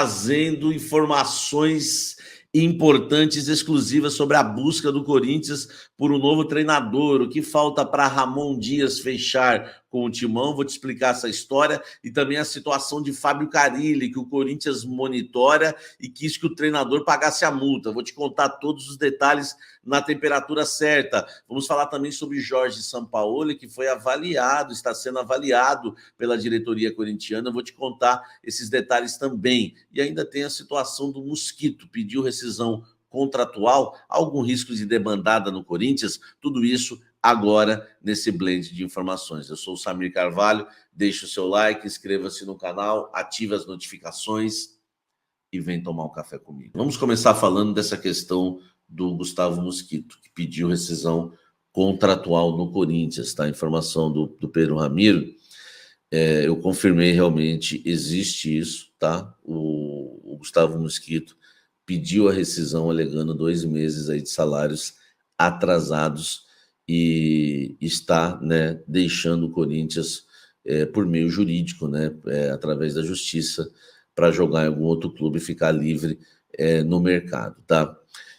trazendo informações importantes, exclusivas sobre a busca do Corinthians por um novo treinador. O que falta para Ramon Dias fechar com o Timão? Vou te explicar essa história e também a situação de Fábio Carille, que o Corinthians monitora e quis que o treinador pagasse a multa. Vou te contar todos os detalhes na temperatura certa. Vamos falar também sobre Jorge Sampaoli, que foi avaliado, está sendo avaliado pela diretoria corintiana. Vou te contar esses detalhes também. E ainda tem a situação do Mosquito, pediu rescisão contratual, algum risco de debandada no Corinthians, tudo isso agora nesse blend de informações. Eu sou o Samir Carvalho, deixe o seu like, inscreva-se no canal, ative as notificações e vem tomar um café comigo. Vamos começar falando dessa questão do Gustavo Mosquito, que pediu rescisão contratual no Corinthians, tá? Informação do Pedro Ramiro. Eu confirmei, realmente existe isso, tá? O Gustavo Mosquito pediu a rescisão alegando 2 meses aí de salários atrasados e está, né, deixando o Corinthians por meio jurídico, né, através da justiça, para jogar em algum outro clube e ficar livre no mercado, tá?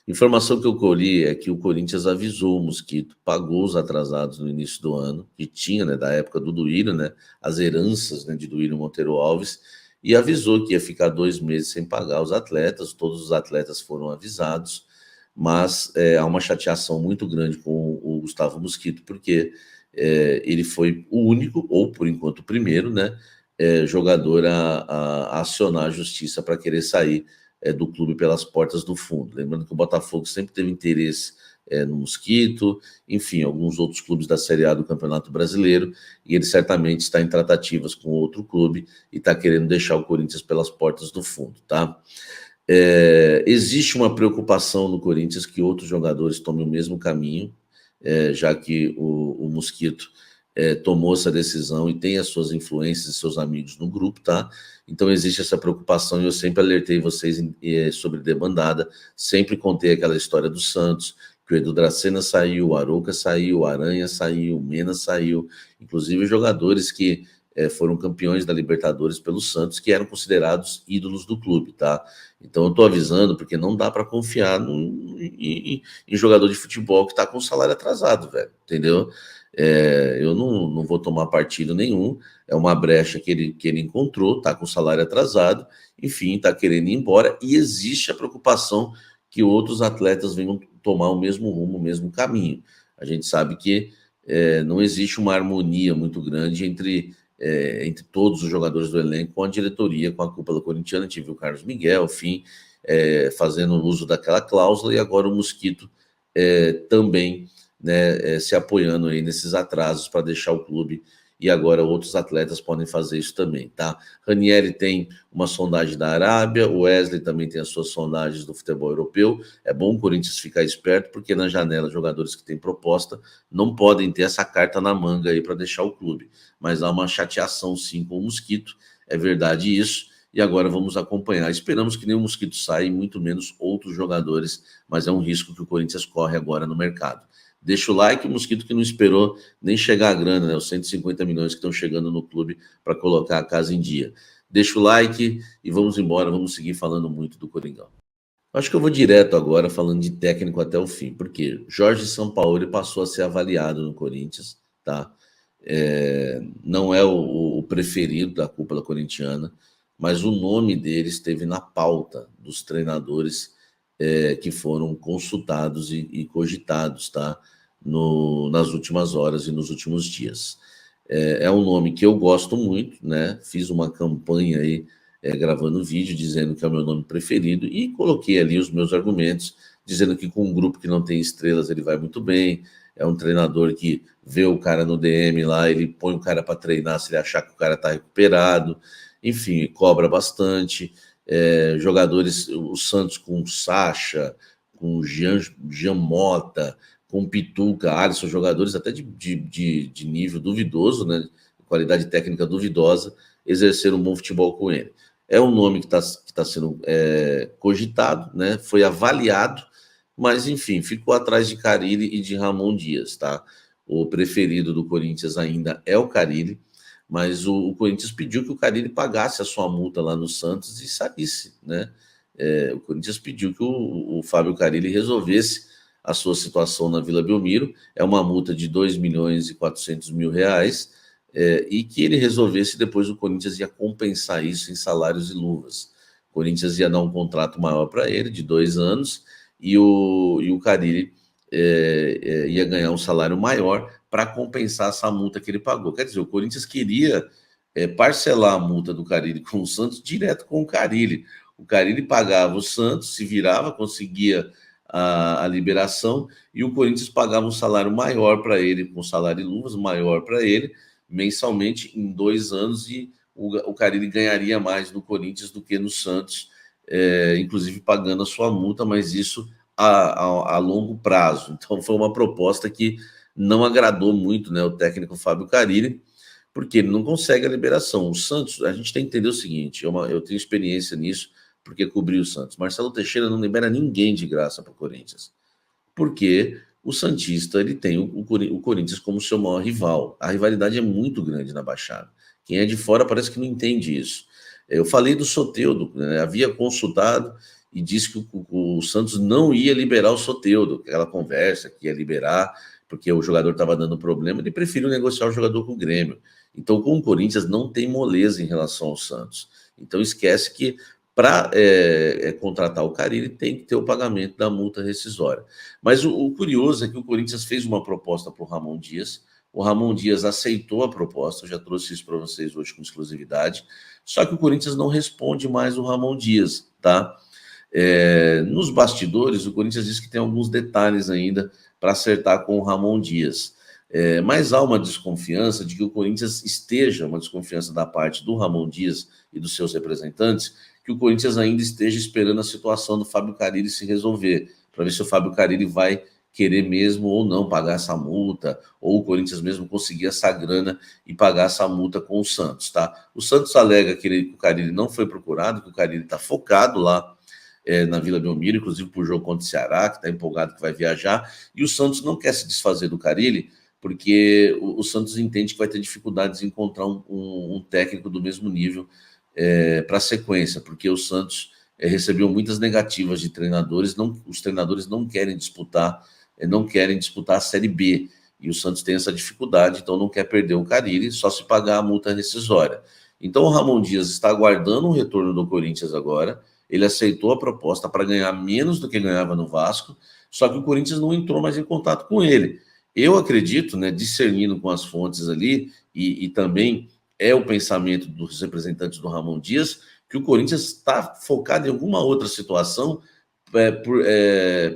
Informação que eu colhi é que o Corinthians avisou o Mosquito, pagou os atrasados no início do ano, que tinha, né, da época do Duílio, né, as heranças, né, de Duílio Monteiro Alves, e avisou que ia ficar 2 meses sem pagar os atletas. Todos os atletas foram avisados, mas há uma chateação muito grande com o Gustavo Mosquito, porque ele foi o único, ou por enquanto o primeiro, né, jogador a acionar a justiça para querer sair do clube pelas portas do fundo. Lembrando que o Botafogo sempre teve interesse no Mosquito, enfim, alguns outros clubes da Série A do Campeonato Brasileiro, e ele certamente está em tratativas com outro clube e está querendo deixar o Corinthians pelas portas do fundo, tá? Existe uma preocupação no Corinthians que outros jogadores tomem o mesmo caminho, já que o Mosquito tomou essa decisão e tem as suas influências e seus amigos no grupo, tá? Então existe essa preocupação e eu sempre alertei vocês sobre debandada, sempre contei aquela história do Santos, que o Edu Dracena saiu, o Arouca saiu, o Aranha saiu, o Mena saiu, inclusive jogadores que foram campeões da Libertadores pelo Santos, que eram considerados ídolos do clube, tá? Então eu tô avisando porque não dá para confiar em jogador de futebol que tá com salário atrasado, velho, entendeu? Eu não vou tomar partido nenhum, é uma brecha que ele encontrou, está com salário atrasado, enfim, está querendo ir embora, e existe a preocupação que outros atletas venham tomar o mesmo rumo, o mesmo caminho. A gente sabe que não existe uma harmonia muito grande entre todos os jogadores do elenco, com a diretoria, com a cúpula corintiana. A gente viu o Carlos Miguel, enfim, fazendo uso daquela cláusula, e agora o Mosquito também, né, se apoiando aí nesses atrasos para deixar o clube, e agora outros atletas podem fazer isso também, tá? Ranieri tem uma sondagem da Arábia, o Wesley também tem as suas sondagens do futebol europeu. É bom o Corinthians ficar esperto, porque na janela jogadores que têm proposta não podem ter essa carta na manga aí para deixar o clube, mas há uma chateação sim com o Mosquito, é verdade isso, e agora vamos acompanhar. Esperamos que nem o Mosquito saia, e muito menos outros jogadores, mas é um risco que o Corinthians corre agora no mercado. Deixa o like, o Mosquito que não esperou nem chegar a grana, né? Os 150 milhões que estão chegando no clube para colocar a casa em dia. Deixa o like e vamos embora, vamos seguir falando muito do Coringão. Acho que eu vou direto agora falando de técnico até o fim, porque Jorge Sampaoli passou a ser avaliado no Corinthians, tá? Não é o preferido da cúpula corintiana, mas o nome dele esteve na pauta dos treinadores que foram consultados e cogitados, tá? Nas últimas horas e nos últimos dias. É um nome que eu gosto muito, né? Fiz uma campanha aí, gravando vídeo, dizendo que é o meu nome preferido, e coloquei ali os meus argumentos, dizendo que com um grupo que não tem estrelas ele vai muito bem. É um treinador que vê o cara no DM lá, ele põe o cara para treinar se ele achar que o cara está recuperado, enfim, cobra bastante. Jogadores, o Santos com Sacha, com Jean Mota, com Pituca, Alisson, jogadores até de nível duvidoso, né, qualidade técnica duvidosa, exerceram um bom futebol com ele. É um nome que tá sendo cogitado, né, foi avaliado, mas enfim, ficou atrás de Carille e de Ramon Dias, tá? O preferido do Corinthians ainda é o Carille, mas o Corinthians pediu que o Carille pagasse a sua multa lá no Santos e saísse, né? O Corinthians pediu que o Fábio Carille resolvesse a sua situação na Vila Belmiro, é uma multa de 2.400.000 reais, e que ele resolvesse, depois o Corinthians ia compensar isso em salários e luvas. O Corinthians ia dar um contrato maior para ele, de 2 anos, e o Carille ia ganhar um salário maior para compensar essa multa que ele pagou. Quer dizer, o Corinthians queria parcelar a multa do Carille com o Santos direto com o Carille. O Carille pagava o Santos, se virava, conseguia a liberação, e o Corinthians pagava um salário maior para ele, com salário e luvas maior para ele, mensalmente, em 2 anos, e o Carille ganharia mais no Corinthians do que no Santos, inclusive pagando a sua multa, mas isso a longo prazo. Então foi uma proposta que não agradou muito, né, o técnico Fábio Carille, porque ele não consegue a liberação. O Santos, a gente tem que entender o seguinte, eu tenho experiência nisso, porque cobri o Santos. Marcelo Teixeira não libera ninguém de graça para o Corinthians, porque o santista ele tem o Corinthians como seu maior rival. A rivalidade é muito grande na Baixada. Quem é de fora parece que não entende isso. Eu falei do Soteldo, né? Havia consultado e disse que o Santos não ia liberar o Soteldo, aquela conversa que ia liberar, porque o jogador estava dando problema, ele preferiu negociar o jogador com o Grêmio. Então, com o Corinthians, não tem moleza em relação ao Santos. Então, esquece que para contratar o Carille tem que ter o pagamento da multa rescisória. Mas o curioso é que o Corinthians fez uma proposta para o Ramon Dias, o Ramon Dias aceitou a proposta, eu já trouxe isso para vocês hoje com exclusividade, só que o Corinthians não responde mais o Ramon Dias, tá? Nos bastidores, o Corinthians diz que tem alguns detalhes ainda para acertar com o Ramon Dias. Mas há uma desconfiança de que o Corinthians uma desconfiança da parte do Ramon Dias e dos seus representantes, que o Corinthians ainda esteja esperando a situação do Fábio Carille se resolver, para ver se o Fábio Carille vai querer mesmo ou não pagar essa multa, ou o Corinthians mesmo conseguir essa grana e pagar essa multa com o Santos, tá? O Santos alega que o Carille não foi procurado, que o Carille está focado lá na Vila Belmiro, inclusive por jogo contra o Ceará, que está empolgado que vai viajar, e o Santos não quer se desfazer do Carille, porque o Santos entende que vai ter dificuldades em encontrar um técnico do mesmo nível para a sequência, porque o Santos recebeu muitas negativas de treinadores, os treinadores não querem disputar a Série B, e o Santos tem essa dificuldade, então não quer perder o Carille, só se pagar a multa rescisória. Então o Ramon Dias está aguardando o retorno do Corinthians agora, ele aceitou a proposta para ganhar menos do que ganhava no Vasco, só que o Corinthians não entrou mais em contato com ele. Eu acredito, né, discernindo com as fontes ali, e também o pensamento dos representantes do Ramon Dias, que o Corinthians está focado em alguma outra situação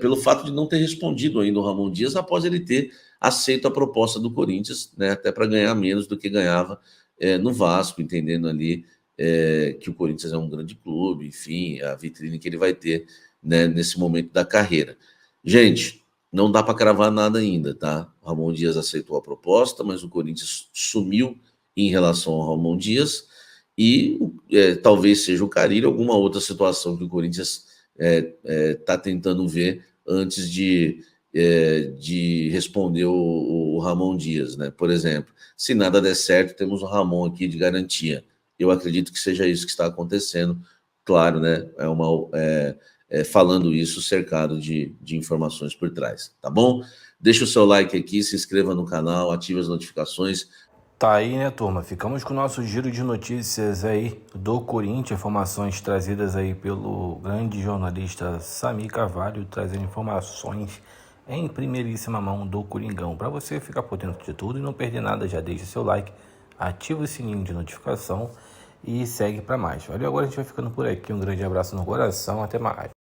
pelo fato de não ter respondido ainda o Ramon Dias após ele ter aceito a proposta do Corinthians, né, até para ganhar menos do que ganhava no Vasco, entendendo ali que o Corinthians é um grande clube, enfim, a vitrine que ele vai ter, né, nesse momento da carreira. Gente, não dá para cravar nada ainda, tá? O Ramon Dias aceitou a proposta, mas o Corinthians sumiu em relação ao Ramon Dias, e talvez seja o Carille, alguma outra situação que o Corinthians está tentando ver antes de responder o Ramon Dias, né? Por exemplo, se nada der certo, temos o Ramon aqui de garantia. Eu acredito que seja isso que está acontecendo, claro, né? Falando isso cercado de informações por trás, tá bom? Deixa o seu like aqui, se inscreva no canal, ative as notificações. Tá aí, né, turma? Ficamos com o nosso giro de notícias aí do Corinthians, informações trazidas aí pelo grande jornalista Samir Carvalho, trazendo informações em primeiríssima mão do Coringão. Para você ficar por dentro de tudo e não perder nada, já deixa seu like, ativa o sininho de notificação e segue para mais. Valeu, agora a gente vai ficando por aqui. Um grande abraço no coração, até mais.